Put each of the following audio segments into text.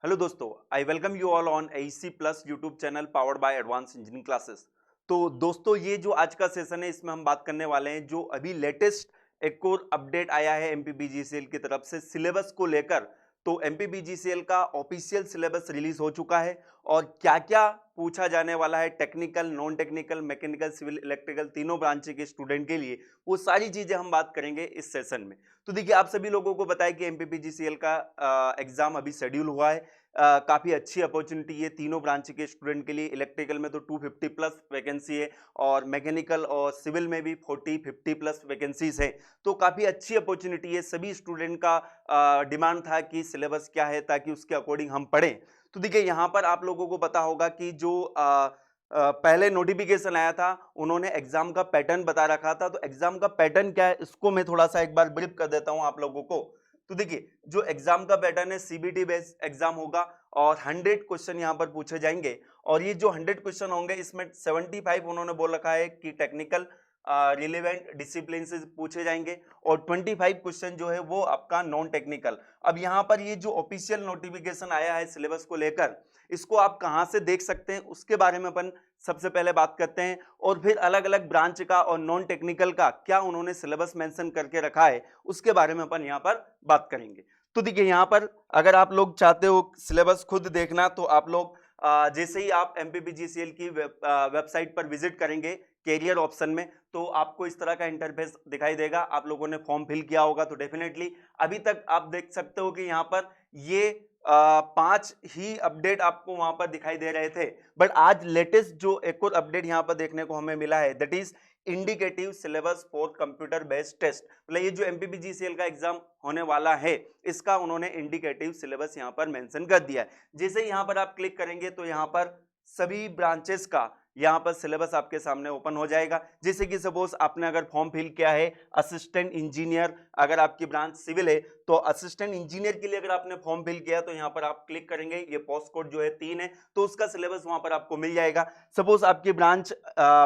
Hello दोस्तों, I welcome you all on AEC plus YouTube channel powered by advance engineering classes. तो दोस्तों, ये जो आज का सेशन है इसमें हम बात करने वाले हैं जो अभी लेटेस्ट एक और अपडेट आया है एमपीबीजीसीएल की तरफ से सिलेबस को लेकर। तो एमपीबीजीसीएल का ऑफिशियल सिलेबस रिलीज हो चुका है और क्या-क्या पूछा जाने वाला है technical, non technical, mechanical, civil, electrical तीनों ब्रांच के स्टूडेंट के लिए, वो सारी चीजें हम बात करेंगे इस सेशन में। तो देखिए, आप सभी लोगों को बताया कि एमपीबीजीसीएल का एग्जाम अभी शेड्यूल हुआ है। काफ़ी अच्छी अपॉर्चुनिटी है तीनों ब्रांच के स्टूडेंट के लिए। इलेक्ट्रिकल में तो 250 प्लस वैकेंसी है और मैकेनिकल और सिविल में भी 40-50 प्लस वैकेंसीज हैं। तो काफ़ी अच्छी अपॉर्चुनिटी है। सभी स्टूडेंट का डिमांड था कि सिलेबस क्या है ताकि उसके अकॉर्डिंग हम पढ़ें। तो देखिए, यहाँ पर आप लोगों को पता होगा कि जो पहले नोटिफिकेशन आया था उन्होंने एग्जाम का पैटर्न बता रखा था। तो एग्जाम का पैटर्न क्या है इसको मैं थोड़ा सा एक बार ब्रीफ कर देता हूं आप लोगों को। तो देखिए, जो एग्जाम का पैटर्न है सीबीटी बेस्ड एग्जाम होगा और 100 क्वेश्चन यहां पर पूछे जाएंगे। और ये जो 100 क्वेश्चन होंगे इसमें 75 उन्होंने बोल रखा है कि टेक्निकल रिलेवेंट डिसिप्लिन से पूछे जाएंगे और 25 क्वेश्चन जो है वो आपका नॉन टेक्निकल। अब यहाँ पर ये जो ऑफिशियल नोटिफिकेशन आया है सिलेबस को लेकर, इसको आप कहाँ से देख सकते हैं उसके बारे में अपन सबसे पहले बात करते हैं और फिर अलग अलग ब्रांच का और नॉन टेक्निकल का क्या उन्होंने सिलेबस मेंशन करके रखा है उसके बारे में अपन यहाँ पर बात करेंगे। तो देखिए, यहाँ पर अगर आप लोग चाहते हो सिलेबस खुद देखना तो आप लोग जैसे ही आप एमपीपीजीसीएल की वेबसाइट पर विजिट करेंगे कैरियर ऑप्शन में, तो आपको इस तरह का इंटरफेस दिखाई देगा। आप लोगों ने फॉर्म फिल किया होगा तो डेफिनेटली अभी तक आप देख सकते हो कि यहाँ पर ये 5 ही अपडेट आपको वहां पर दिखाई दे रहे थे। बट आज लेटेस्ट जो एक और अपडेट यहाँ पर देखने को हमें मिला है that is indicative syllabus for computer based test. मतलब ये जो एमपीपीजीसीएल का एग्जाम होने वाला है इसका उन्होंने इंडिकेटिव सिलेबस यहाँ पर मेंशन कर दिया है। जैसे यहाँ पर आप क्लिक करेंगे तो यहाँ पर सभी ब्रांचेस का यहाँ पर सिलेबस आपके सामने ओपन हो जाएगा। जैसे कि सपोज आपने अगर फॉर्म फिल किया है असिस्टेंट इंजीनियर, अगर आपकी ब्रांच सिविल है तो असिस्टेंट इंजीनियर के लिए अगर आपने फॉर्म फिल किया तो यहाँ पर आप क्लिक करेंगे, ये पोस्ट कोड जो है 3 है तो उसका सिलेबस वहां पर आपको मिल जाएगा। सपोज आपकी ब्रांच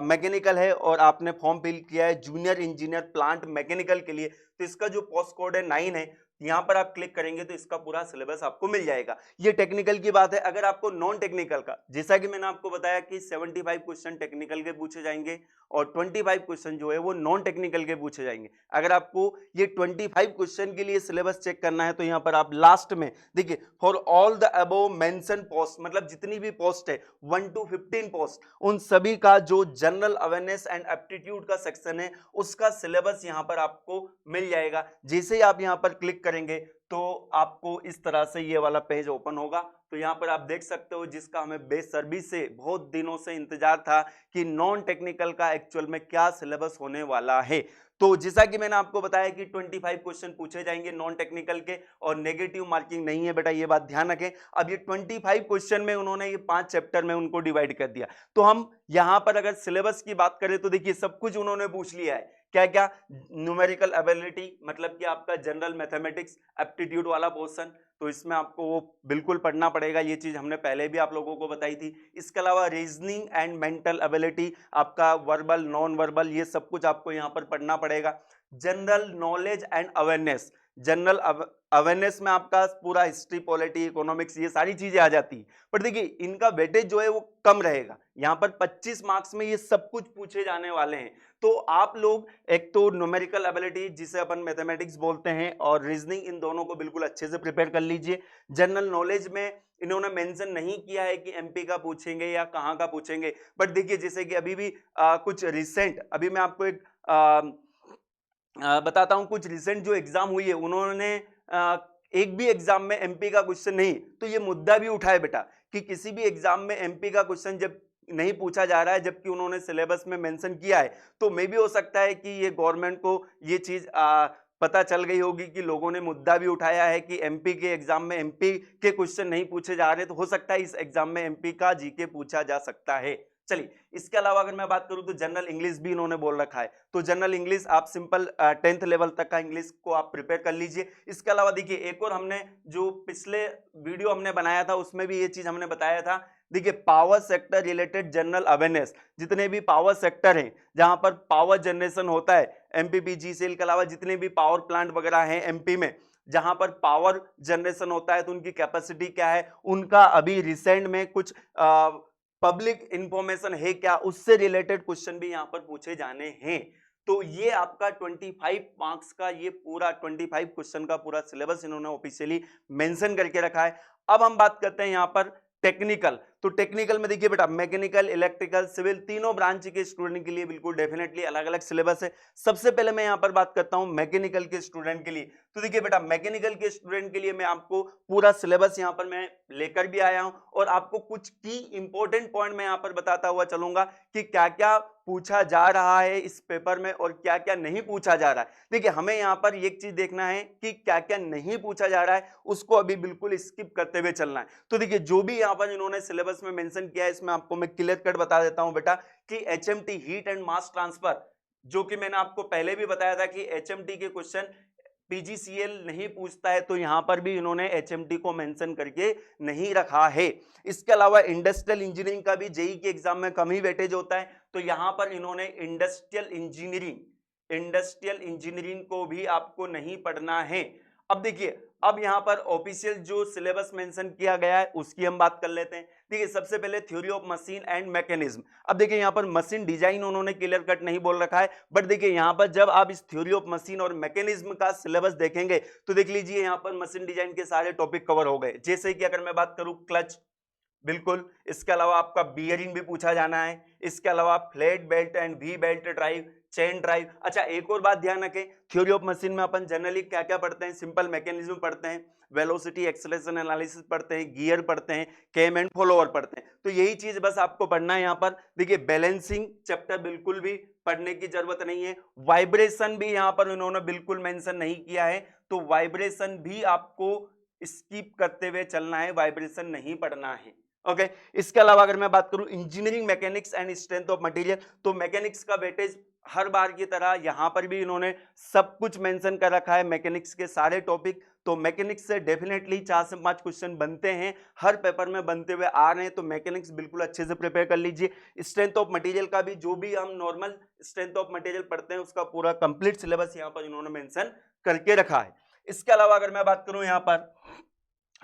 मैकेनिकल है और आपने फॉर्म फिल किया है जूनियर इंजीनियर प्लांट मैकेनिकल के लिए, तो इसका जो पोस्ट कोड है 9 है, यहां पर आप क्लिक करेंगे तो इसका पूरा सिलेबस आपको मिल जाएगा। ये टेक्निकल की बात है। अगर आपको नॉन टेक्निकल का, जैसा कि मैंने आपको बताया कि 75 क्वेश्चन टेक्निकल के पूछे जाएंगे और 25 क्वेश्चन जो है वो नॉन टेक्निकल के पूछे जाएंगे। अगर आपको ये 25 क्वेश्चन के लिए सिलेबस चेक करना है तो यहाँ पर आप लास्ट में देखिए, for all the above mention post, मतलब जितनी भी पोस्ट है 1 to 15 पोस्ट, उन सभी का जो जनरल अवेयरनेस एंड एप्टीट्यूड का सेक्शन है उसका सिलेबस यहाँ पर आपको मिल जाएगा। जैसे ही आप यहाँ पर क्लिक करेंगे तो आपको इस तरह से ये वाला पेज ओपन होगा। तो यहाँ पर आप देख सकते हो जिसका हमें बेसब्री से बहुत दिनों से इंतजार था कि नॉन टेक्निकल का एक्चुअल में क्या सिलेबस होने वाला है। तो जैसा कि मैंने आपको बताया कि 25 क्वेश्चन पूछे जाएंगे नॉन टेक्निकल के और नेगेटिव मार्किंग नहीं है बेटा, ये बात ध्यान रखें। अब ये 25 क्वेश्चन में उन्होंने ये 5 चैप्टर में उनको डिवाइड कर दिया। तो हम यहां पर अगर सिलेबस की बात करें तो देखिए सब कुछ उन्होंने पूछ लिया है। क्या क्या? न्यूमेरिकल एबिलिटी, मतलब कि आपका जनरल मैथमेटिक्स एप्टीट्यूड वाला पोर्शन, तो इसमें आपको वो बिल्कुल पढ़ना पड़ेगा। ये चीज हमने पहले भी आप लोगों को बताई थी। इसके अलावा रीजनिंग एंड मेंटल एबिलिटी, आपका वर्बल नॉन वर्बल, ये सब कुछ आपको यहाँ पर पढ़ना पड़ेगा। General knowledge and awareness, general awareness में आपका पूरा हिस्ट्री, पॉलिटी, इकोनॉमिक्स, ये सारी चीजें आ जाती है। पर देखिए इनका वेटेज जो है वो कम रहेगा। यहाँ पर 25 मार्क्स में ये सब कुछ पूछे जाने वाले हैं। तो आप लोग एक तो न्यूमेरिकल एबिलिटी जिसे अपन मैथमेटिक्स बोलते हैं और रीजनिंग, इन दोनों को बिल्कुल अच्छे से प्रिपेयर कर लीजिए। जनरल नॉलेज में इन्होंने मेंशन नहीं किया है कि एमपी का पूछेंगे या कहाँ का पूछेंगे, बट देखिए जैसे कि अभी भी कुछ रिसेंट, अभी मैं आपको एक बताता हूं, कुछ रिसेंट जो एग्जाम हुई है उन्होंने एक भी एग्जाम में एमपी का क्वेश्चन नहीं, तो ये मुद्दा भी उठाए बेटा कि किसी भी एग्जाम में एमपी का क्वेश्चन जब नहीं पूछा जा रहा है जबकि उन्होंने सिलेबस में मेंशन किया है, तो मे भी हो सकता है कि ये गवर्नमेंट को ये चीज पता चल गई होगी कि लोगों ने मुद्दा भी उठाया है कि एमपी के एग्जाम में एमपी के क्वेश्चन नहीं पूछे जा रहे, तो हो सकता है इस एग्जाम में एमपी का जीके पूछा जा सकता है। चलिए, इसके अलावा अगर मैं बात करूं तो जनरल इंग्लिश भी इन्होंने बोल रखा है। तो जनरल इंग्लिश आप सिंपल 10th लेवल तक का इंग्लिश को आप प्रिपेयर कर लीजिए। इसके अलावा देखिए एक और हमने जो पिछले वीडियो हमने बनाया था उसमें भी ये चीज हमने बताया था। देखिए power sector related general awareness, जितने भी पावर सेक्टर हैं जहां पर पावर जनरेशन होता है एमपीपीजीसीएल के अलावा जितने भी पावर प्लांट वगैरह हैं एमपी में, जहां पर पावर जनरेशन होता है तो उनकी कैपेसिटी क्या है, उनका अभी रिसेंट में कुछ पब्लिक इंफॉर्मेशन है क्या, उससे रिलेटेड क्वेश्चन भी यहां पर पूछे जाने हैं। तो ये आपका 25 मार्क्स का ये पूरा 25 क्वेश्चन का पूरा सिलेबस इन्होंने ऑफिशियली मेंशन करके रखा है। अब हम बात करते हैं यहां पर टेक्निकल। तो टेक्निकल में देखिए बेटा, मैकेनिकल, इलेक्ट्रिकल, सिविल तीनों ब्रांच के स्टूडेंट के लिए बिल्कुल डेफिनेटली अलग अलग सिलेबस है। सबसे पहले मैं यहां पर बात करता हूं मैकेनिकल के स्टूडेंट के लिए। तो देखिए बेटा, मैकेनिकल के स्टूडेंट के लिए मैं आपको पूरा सिलेबस यहां पर मैं लेकर भी आया हूं और आपको कुछ की इंपॉर्टेंट पॉइंट मैं यहां पर बताता हुआ चलूंगा कि क्या क्या पूछा जा रहा है इस पेपर में और क्या क्या नहीं पूछा जा रहा है। देखिए, हमें यहां पर एक चीज देखना है कि क्या क्या नहीं पूछा जा रहा है, उसको अभी बिल्कुल स्किप करते हुए चलना है। तो देखिए, जो भी यहां पर इन्होंने सिलेबस में मेंशन किया है, इसमें आपको मैं क्लियर कट बता देता हूं बेटा कि HMT heat and mass transfer, जो कि मैंने आपको पहले भी बताया था कि एचएमटी के क्वेश्चन पीजीसीएल नहीं पूछता है, तो यहां पर भी इन्होंने एचएमटी को मेंशन करके नहीं रखा है। इसके अलावा इंडस्ट्रियल इंजीनियरिंग का भी जेई के एग्जाम में कम ही वेटेज होता है, तो यहां पर इन्होंने इंडस्ट्रियल इंजीनियरिंग को भी आपको नहीं पढ़ना है। अब देखिए, अब यहां पर ऑफिशियल जो सिलेबस मेंशन किया गया है उसकी हम बात कर लेते हैं। देखिए, सबसे पहले theory of machine and mechanism. अब देखिए, यहां पर मशीन डिजाइन उन्होंने क्लियर कट नहीं बोल रखा है, बट देखिए यहां पर जब आप इस थ्योरी ऑफ मशीन और मैकेनिज्म का सिलेबस देखेंगे तो देख लीजिए यहां पर मशीन डिजाइन के सारे टॉपिक कवर हो गए। जैसे कि अगर मैं बात करूं क्लच, बिल्कुल, इसके अलावा आपका बियरिंग भी पूछा जाना है, इसके अलावा flat belt and we belt drive, chain drive. अच्छा, एक और बात ध्यान रखें, थ्योरी ऑफ मशीन में अपन जनरली क्या क्या पढ़ते हैं, सिंपल मैकेनिज्म पढ़ते हैं, वेलोसिटी एक्सेलरेशन एनालिसिस पढ़ते हैं, गियर पढ़ते हैं, केम एंड फॉलोअर पढ़ते हैं। तो यही चीज बस आपको पढ़ना है यहाँ पर। देखिए, बैलेंसिंग चैप्टर बिल्कुल भी पढ़ने की जरूरत नहीं है। वाइब्रेशन भी यहाँ पर उन्होंने बिल्कुल मेंशन नहीं किया है, तो वाइब्रेशन भी आपको स्किप करते हुए चलना है, वाइब्रेशन नहीं पढ़ना है। ओके, इसके अलावा अगर मैं बात करूं engineering mechanics and strength of material, तो मैकेनिक्स का वेटेज हर बार की तरह यहां पर भी इन्होंने सब कुछ मेंशन कर रखा है, मैकेनिक्स के सारे टॉपिक। तो मैकेनिक्स से डेफिनेटली 4 से 5 क्वेश्चन बनते हैं, हर पेपर में बनते हुए आ रहे हैं, तो मैकेनिक्स बिल्कुल अच्छे से प्रिपेयर कर लीजिए। स्ट्रेंथ ऑफ मटेरियल का भी, जो भी हम नॉर्मल स्ट्रेंथ ऑफ मटेरियल पढ़ते हैं, उसका पूरा कंप्लीट सिलेबस यहाँ पर इन्होंने मेंशन करके रखा है। इसके अलावा अगर मैं बात करूं यहाँ पर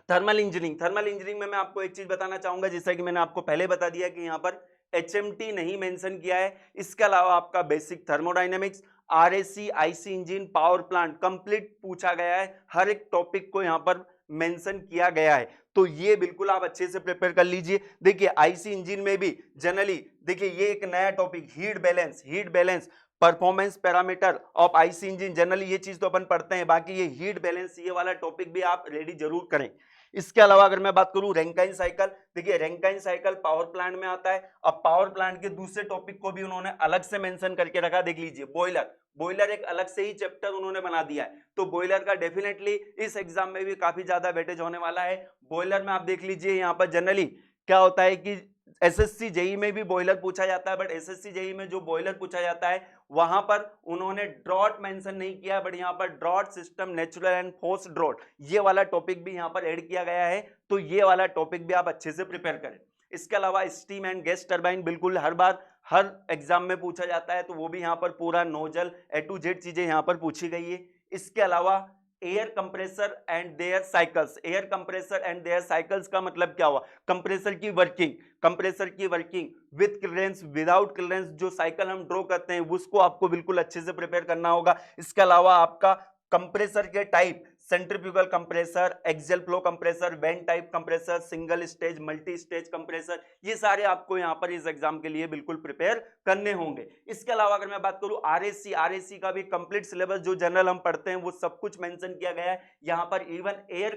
थर्मल इंजीनियरिंग में मैं आपको एक चीज बताना चाहूंगा, जैसा कि मैंने आपको पहले बता दिया कि यहाँ पर एचएमटी नहीं मेंशन किया है। इसके अलावा आपका basic thermodynamics, RAC, IC engine, power plant complete पूछा गया है, हर एक टॉपिक को यहाँ पर मेंशन किया गया है, तो ये बिल्कुल आप अच्छे से प्रिपेयर कर लीजिए। देखिए, आईसी इंजन में भी जनरली देखिए ये एक नया topic heat balance performance parameter of IC engine, generally ये चीज तो अपन पढ़ते हैं, बाकी ये हीट बैलेंस ये वाला टॉपिक भी आप रेडी जरूर करें। इसके अलावा अगर मैं बात करूं रैंकाइन साइकिल, देखिए रैंकाइन साइकिल पावर प्लांट में आता है। अब पावर प्लांट के दूसरे टॉपिक को भी उन्होंने अलग से मेंशन करके रखा, देख लीजिए बॉयलर एक अलग से ही चैप्टर उन्होंने बना दिया है, तो बॉयलर का डेफिनेटली इस एग्जाम में भी काफी ज्यादा वेटेज होने वाला है। बॉयलर में आप देख लीजिए यहाँ पर जनरली क्या होता है कि एसएससी जेई में भी बॉयलर पूछा जाता है, बट एसएससी जेई में जो बॉयलर पूछा जाता है वहां पर उन्होंने ड्रॉट मेंशन नहीं किया, बट यहां पर draught system, natural and force draught, ये वाला टॉपिक भी यहां पर ऐड किया गया है, तो ये वाला टॉपिक भी आप अच्छे से प्रिपेयर करें। इसके अलावा स्टीम एंड गैस टरबाइन बिल्कुल हर बार हर एग्जाम में पूछा जाता है, तो वो भी यहां पर पूरा नोजल ए टू जेड चीजें यहां पर पूछी गई है। इसके अलावा air compressor and their cycles का मतलब क्या हुआ, कंप्रेसर की working with clearance, without clearance, जो साइकिल हम ड्रॉ करते हैं उसको आपको बिल्कुल अच्छे से प्रिपेयर करना होगा। इसके अलावा आपका कंप्रेसर के type, centrifugal compressor, axial flow compressor, went type compressor, single stage, multi stage compressor, ये सारे आपको यहां पर इस एग्जाम के लिए बिल्कुल प्रिपेयर करने होंगे। इसके अलावा अगर मैं बात करूं आरएससी का भी कंप्लीट सिलेबस जो जनरल हम पढ़ते हैं वो सब कुछ मेंशन किया गया है। यहां पर even air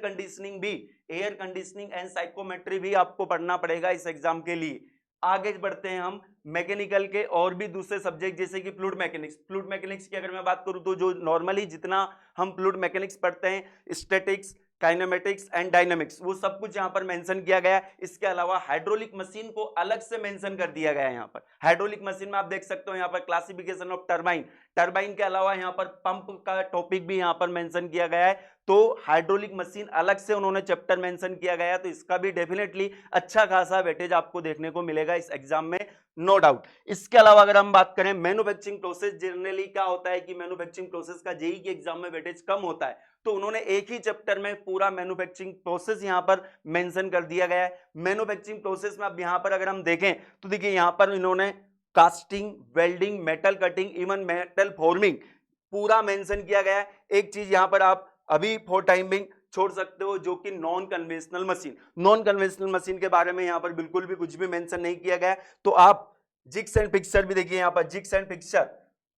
conditioning and psychometry भी आपको पढ़ना पड़ेगा इस एग्जाम के लिए। आगे बढ़ते हैं हम मैकेनिकल के और भी दूसरे सब्जेक्ट, जैसे कि फ्लूइड मैकेनिक्स की अगर मैं बात करूं तो जो नॉर्मली जितना हम फ्लूइड मैकेनिक्स पढ़ते हैं, स्टैटिक्स, काइनेमेटिक्स एंड डायनामिक्स, वो सब कुछ यहां पर मेंशन किया गया है। इसके अलावा हाइड्रोलिक मशीन को अलग से मेंशन कर दिया गया है। यहां पर हाइड्रोलिक मशीन में आप देख सकते हो यहां पर क्लासिफिकेशन ऑफ टरबाइन के अलावा यहां पर पंप का टॉपिक भी यहां पर मेंशन किया गया है। तो हाइड्रोलिक मशीन अलग से उन्होंने चैप्टर मेंशन किया गया, तो इसका भी डेफिनेटली अच्छा खासा वेटेज आपको देखने को मिलेगा इस एग्जाम में, नो डाउट। इसके अलावा अगर हम बात करें मैन्युफैक्चरिंग प्रोसेस, जनरली क्या होता है कि मैन्युफैक्चरिंग प्रोसेस का जेईई के एग्जाम में वेटेज कम होता है, तो उन्होंने एक ही चैप्टर में पूरा मैन्युफैक्चरिंग प्रोसेस यहां पर मेंशन कर दिया गया है। मैन्युफैक्चरिंग प्रोसेस में अब यहां पर अगर हम देखें तो देखिए यहां पर इन्होंने casting, welding, metal cutting, even metal forming पूरा मेंशन किया गया है। एक चीज यहां पर आप अभी फॉर टाइमिंग छोड़ सकते हो, जो कि non conventional machine. Non conventional machine के बारे में यहां पर बिल्कुल भी कुछ भी मेंशन नहीं किया गया है। तो आप जिग्स एंड फिक्सचर भी देखिए, यहां पर jigs and fixture,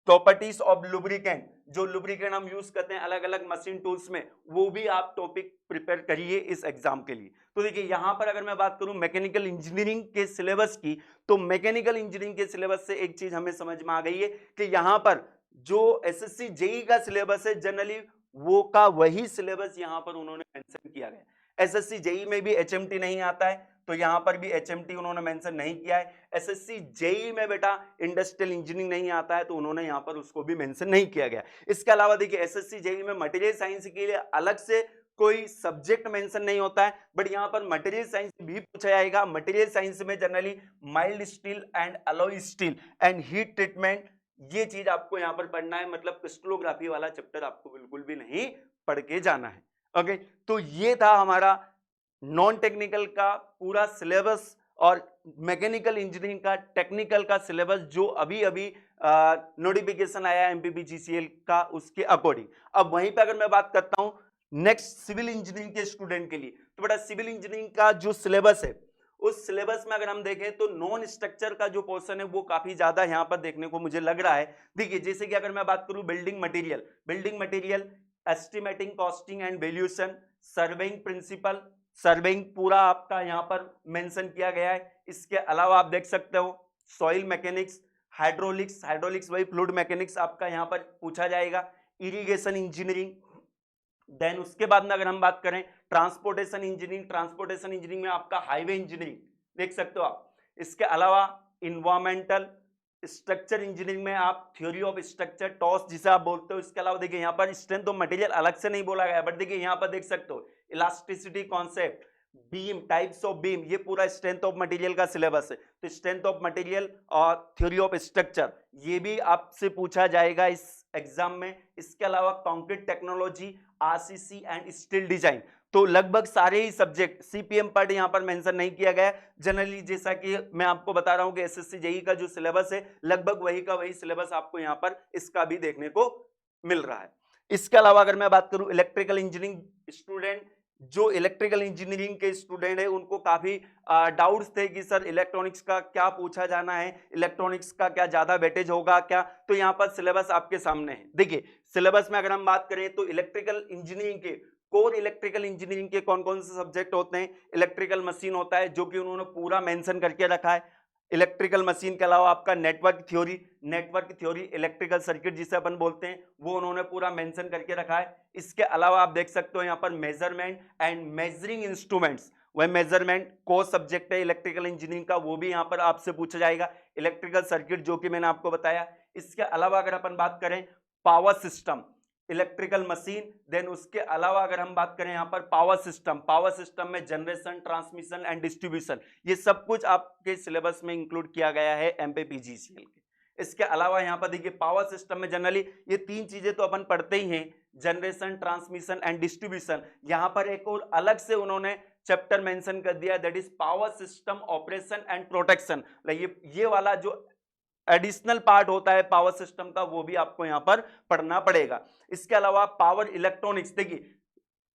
properties of lubricant, जो लुब्रिकेंट हम यूज करते हैं अलग अलग मशीन टूल्स में, वो भी आप टॉपिक प्रिपेयर करिए इस एग्जाम के लिए। तो देखिए यहां पर अगर मैं बात करूं मैकेनिकल इंजीनियरिंग के सिलेबस की, तो मैकेनिकल इंजीनियरिंग के सिलेबस से एक चीज हमें समझ में आ गई है कि यहां पर जो एसएससी जेईई का सिलेबस है जनरली वो का वही सिलेबस यहां पर उन्होंने मेंशन किया गया। एसएससी जेईई में भी एचएमटी नहीं आता है, तो यहां पर भी एचएमटी उन्होंने मेंशन नहीं किया है। एसएससी जेईई में बेटा इंडस्ट्रियल इंजीनियरिंग नहीं आता है, तो उन्होंने यहां पर उसको भी मेंशन नहीं किया गया। इसके अलावा देखिए एसएससी जेईई में मटेरियल साइंस के लिए अलग से कोई सब्जेक्ट मेंशन नहीं होता है, बट यहां पर मटेरियल साइंस भी पूछा जाएगा। मटेरियल साइंस में generally mild steel and alloy steel and heat treatment, ये चीज आपको यहां पर पढ़ना है, मतलब क्रिस्टलोग्राफी वाला चैप्टर आपको बिल्कुल भी नहीं पढ़ के जाना है। ओके, तो ये था हमारा नॉन टेक्निकल का पूरा सिलेबस और मैकेनिकल इंजीनियरिंग का टेक्निकल का सिलेबस जो अभी अभी नोटिफिकेशन आया एमपीपीजीसीएल का, उसके अकॉर्डिंग। अब वहीं पे अगर मैं बात करता हूं नेक्स्ट सिविल इंजीनियरिंग के स्टूडेंट के लिए, तो बेटा सिविल इंजीनियरिंग का जो सिलेबस है, उस सिलेबस में अगर हम देखें तो नॉन स्ट्रक्चर का जो पोर्शन है वो काफी ज्यादा यहां पर देखने को मुझे लग रहा है। देखिए जैसे कि अगर मैं बात करूं building material, estimating, costing and valuation, surveying principle, surveying पूरा आपका यहां पर मेंशन किया गया है। इसके अलावा आप देख सकते हो सॉइल मैकेनिक्स, हाइड्रोलिक्स वही फ्लूइड मैकेनिक्स आपका यहां पर पूछा जाएगा, इरिगेशन इंजीनियरिंग। देन उसके बाद में अगर हम बात करें ट्रांसपोर्टेशन इंजीनियरिंग में आपका हाईवे इंजीनियरिंग देख सकते हो आप। इसके अलावा इन्वायरमेंटल स्ट्रक्चर इंजीनियरिंग में आप थ्योरी ऑफ स्ट्रक्चर, टॉस जिसे आप बोलते हो। इसके अलावा देखिए यहाँ पर स्ट्रेंथ ऑफ मटेरियल अलग से नहीं बोला गया, बट देखिए यहाँ पर देख सकते हो elasticity concept, beam, types of beam, ये पूरा स्ट्रेंथ ऑफ मटेरियल का सिलेबस है। तो स्ट्रेंथ ऑफ मटेरियल और थ्योरी ऑफ स्ट्रक्चर ये भी आपसे पूछा जाएगा इस एग्जाम में। इसके अलावा concrete technology, RCC and steel design, तो लगभग सारे ही सब्जेक्ट, सीपीएम पार्ट यहां पर मेंशन नहीं किया गया। जनरली जैसा कि मैं आपको बता रहा हूं कि एसएससी जेईई का जो सिलेबस है लगभग वही का वही सिलेबस आपको यहां पर इसका भी देखने को मिल रहा है। इसके अलावा अगर मैं बात करूं इलेक्ट्रिकल इंजीनियरिंग स्टूडेंट, जो इलेक्ट्रिकल इंजीनियरिंग के स्टूडेंट है उनको काफी डाउट्स थे कि सर इलेक्ट्रॉनिक्स का क्या पूछा जाना है, इलेक्ट्रॉनिक्स का क्या ज्यादा वेटेज होगा क्या, तो यहाँ पर सिलेबस आपके सामने है। देखिए सिलेबस में अगर हम बात करें तो इलेक्ट्रिकल इंजीनियरिंग के कोर इलेक्ट्रिकल इंजीनियरिंग के कौन कौन से सब्जेक्ट होते हैं, इलेक्ट्रिकल मशीन होता है जो कि उन्होंने पूरा मेंशन करके रखा है। इलेक्ट्रिकल मशीन के अलावा आपका नेटवर्क थ्योरी, इलेक्ट्रिकल सर्किट जिसे अपन बोलते हैं, वो उन्होंने पूरा मेंशन करके रखा है। इसके अलावा आप देख सकते हो यहाँ पर मेजरमेंट एंड मेजरिंग इंस्ट्रूमेंट्स, वह मेजरमेंट कोर सब्जेक्ट है इलेक्ट्रिकल इंजीनियरिंग का, वो भी यहाँ पर आपसे पूछा जाएगा। इलेक्ट्रिकल सर्किट जो कि मैंने आपको बताया। इसके अलावा अगर अपन बात करें power system, electrical machine, then उसके अलावा अगर हम बात करें यहाँ पर पावर सिस्टम में जनरेशन, ट्रांसमिशन एंड डिस्ट्रीब्यूशन, ये सब कुछ आपके सिलेबस में इंक्लूड किया गया है एमपीपीजीसीएल के। इसके अलावा यहाँ पर देखिए पावर सिस्टम में जनरली ये तीन चीजें तो अपन पढ़ते ही हैं, जनरेशन, ट्रांसमिशन एंड डिस्ट्रीब्यूशन। यहाँ पर एक और अलग से उन्होंने चैप्टर मेंशन कर दिया, that is power system operation and protection. ये वाला जो एडिशनल पार्ट होता है पावर सिस्टम का, वो भी आपको यहां पर पढ़ना पड़ेगा। इसके अलावा पावर इलेक्ट्रॉनिक्स, देखिए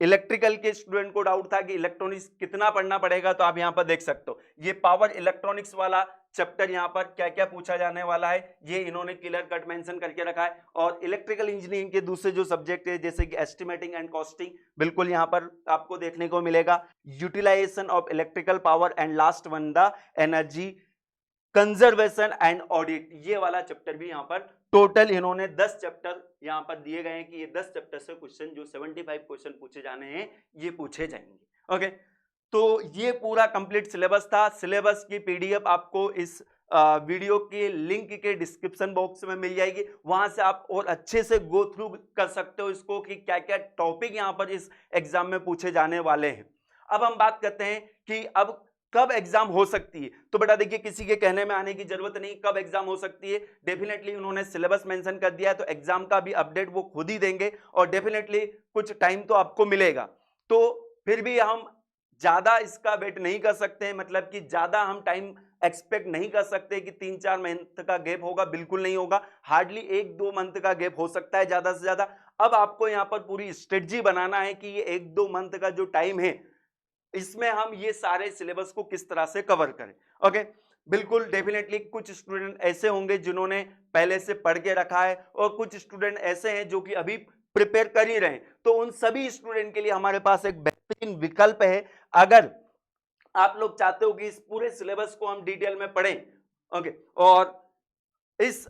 इलेक्ट्रिकल के स्टूडेंट को डाउट था कि इलेक्ट्रॉनिक्स कितना पढ़ना पड़ेगा, तो आप यहां पर देख सकते हो ये पावर इलेक्ट्रॉनिक्स वाला चैप्टर यहां पर क्या क्या पूछा जाने वाला है ये इन्होंने क्लियर कट मेंशन करके रखा है। और इलेक्ट्रिकल इंजीनियरिंग के दूसरे जो सब्जेक्ट है जैसे कि एस्टिमेटिंग एंड कॉस्टिंग, बिल्कुल यहां पर आपको देखने को मिलेगा। Utilization of electrical power and last one the energy conservation and audit, ये वाला चैप्टर भी यहां पर टोटल इन्होंने 10 चैप्टर यहां पर दिए गए हैं कि ये 10 चैप्टर से क्वेश्चन जो 75 क्वेश्चन पूछे जाने हैं ये पूछे जाएंगे। ओके, तो ये पूरा कंप्लीट सिलेबस था। सिलेबस की पीडीएफ आपको इस वीडियो के लिंक के डिस्क्रिप्शन बॉक्स में मिल जाएगी, वहां से आप और अच्छे से गो थ्रू कर सकते हो इसको कि क्या क्या टॉपिक यहां पर इस एग्जाम में पूछे जाने वाले हैं। अब हम बात करते हैं कि अब कब एग्जाम हो सकती है। तो बेटा देखिए, किसी के कहने में आने की जरूरत नहीं, कब एग्जाम हो सकती है डेफिनेटली उन्होंने सिलेबस मेंशन कर दिया है, तो एग्जाम का भी अपडेट वो खुद ही देंगे और डेफिनेटली कुछ टाइम तो आपको मिलेगा। तो फिर भी हम ज्यादा इसका वेट नहीं कर सकते, मतलब कि ज्यादा हम टाइम एक्सपेक्ट नहीं कर सकते कि 3-4 मंथ का गैप होगा, बिल्कुल नहीं होगा। हार्डली 1-2 मंथ का गैप हो सकता है ज्यादा से ज्यादा। अब आपको यहां पर पूरी स्ट्रेटजी बनाना है कि ये 1-2 मंथ का जो टाइम है, इसमें हम ये सारे सिलेबस को किस तरह से कवर करें। ओके, बिल्कुल डेफिनेटली कुछ स्टूडेंट ऐसे होंगे जिन्होंने पहले से पढ़ के रखा है और कुछ स्टूडेंट ऐसे हैं जो कि अभी प्रिपेयर कर ही रहे हैं। तो उन सभी स्टूडेंट के लिए हमारे पास एक बेहतरीन विकल्प है। अगर आप लोग चाहते हो कि इस पूरे सिलेबस को हम डिटेल में पढ़ें, ओके, और इस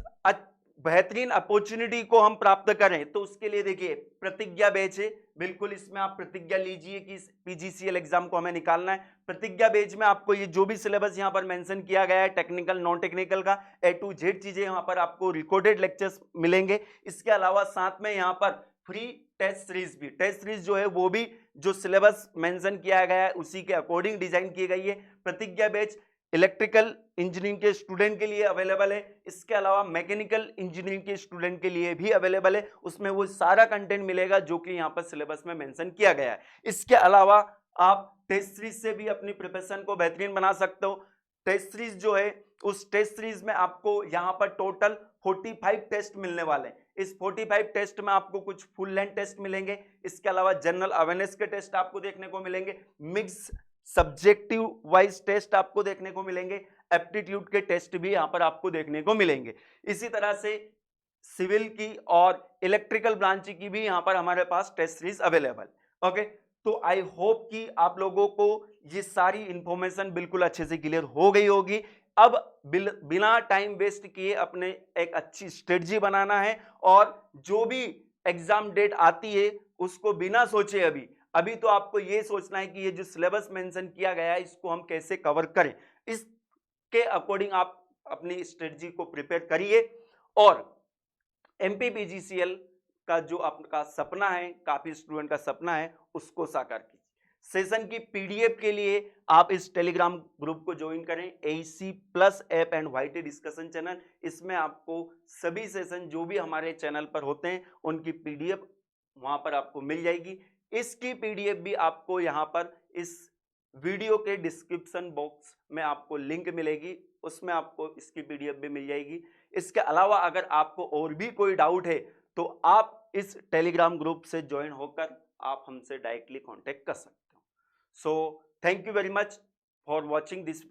बेहतरीन अपॉर्चुनिटी को हम प्राप्त करें, तो उसके लिए देखिए प्रतिज्ञा बैच है। बिल्कुल इसमें आप प्रतिज्ञा लीजिए कि इस पीजीसीएल एग्जाम को हमें निकालना है। प्रतिज्ञा बैच में आपको ये जो भी सिलेबस यहाँ पर मेंशन किया गया है, टेक्निकल नॉन टेक्निकल का A to Z चीजें यहाँ पर आपको रिकॉर्डेड लेक्चर्स मिलेंगे। इसके अलावा साथ में यहाँ पर फ्री टेस्ट सीरीज भी, टेस्ट सीरीज जो है वो भी जो सिलेबस मेंशन किया गया है उसी के अकॉर्डिंग डिजाइन की गई है। प्रतिज्ञा बैच इलेक्ट्रिकल इंजीनियरिंग के स्टूडेंट के लिए अवेलेबल है, इसके अलावा मैकेनिकल इंजीनियरिंग के स्टूडेंट के लिए भी अवेलेबल है। उसमें वो सारा कंटेंट मिलेगा जो कि यहाँ पर सिलेबस में मेंशन किया गया है। इसके अलावा आप टेस्ट सीरीज से भी अपनी प्रिपरेशन को बेहतरीन बना सकते हो। टेस्ट सीरीज जो है, उस टेस्ट सीरीज में आपको यहाँ पर टोटल 45 टेस्ट मिलने वाले हैं। इस 45 टेस्ट में आपको कुछ फुल लेंथ टेस्ट मिलेंगे, इसके अलावा जनरल अवेयरनेस के टेस्ट आपको देखने को मिलेंगे, मिक्स सब्जेक्टिव वाइज टेस्ट आपको देखने को मिलेंगे, एप्टीट्यूड के टेस्ट भी यहां पर आपको देखने को मिलेंगे। इसी तरह से सिविल की और इलेक्ट्रिकल ब्रांच की भी यहां पर हमारे पास टेस्ट सीरीज अवेलेबल। ओके, तो आई होप कि आप लोगों को ये सारी इंफॉर्मेशन बिल्कुल अच्छे से क्लियर हो गई होगी। अब बिना टाइम वेस्ट किए अपने एक अच्छी स्ट्रेटजी बनाना है और जो भी एग्जाम डेट आती है उसको बिना सोचे अभी तो आपको ये सोचना है कि ये जो सिलेबस मेंशन किया गया है इसको हम कैसे कवर करें। इसके अकॉर्डिंग आप अपनी स्ट्रेटजी को प्रिपेयर करिए और एमपीपीजीसीएल का जो आपका सपना है, काफी स्टूडेंट का सपना है, उसको साकार कीजिए। सेशन की पीडीएफ के लिए आप इस टेलीग्राम ग्रुप को ज्वाइन करें, AC plus app and YT discussion channel. इसमें आपको सभी सेशन जो भी हमारे चैनल पर होते हैं उनकी पीडीएफ वहां पर आपको मिल जाएगी। इसकी पीडीएफ भी आपको यहां पर इस वीडियो के डिस्क्रिप्शन बॉक्स में आपको लिंक मिलेगी, उसमें आपको इसकी पीडीएफ भी मिल जाएगी। इसके अलावा अगर आपको और भी कोई डाउट है तो आप इस टेलीग्राम ग्रुप से ज्वाइन होकर आप हमसे डायरेक्टली कांटेक्ट कर सकते हो। So thank you very much for watching this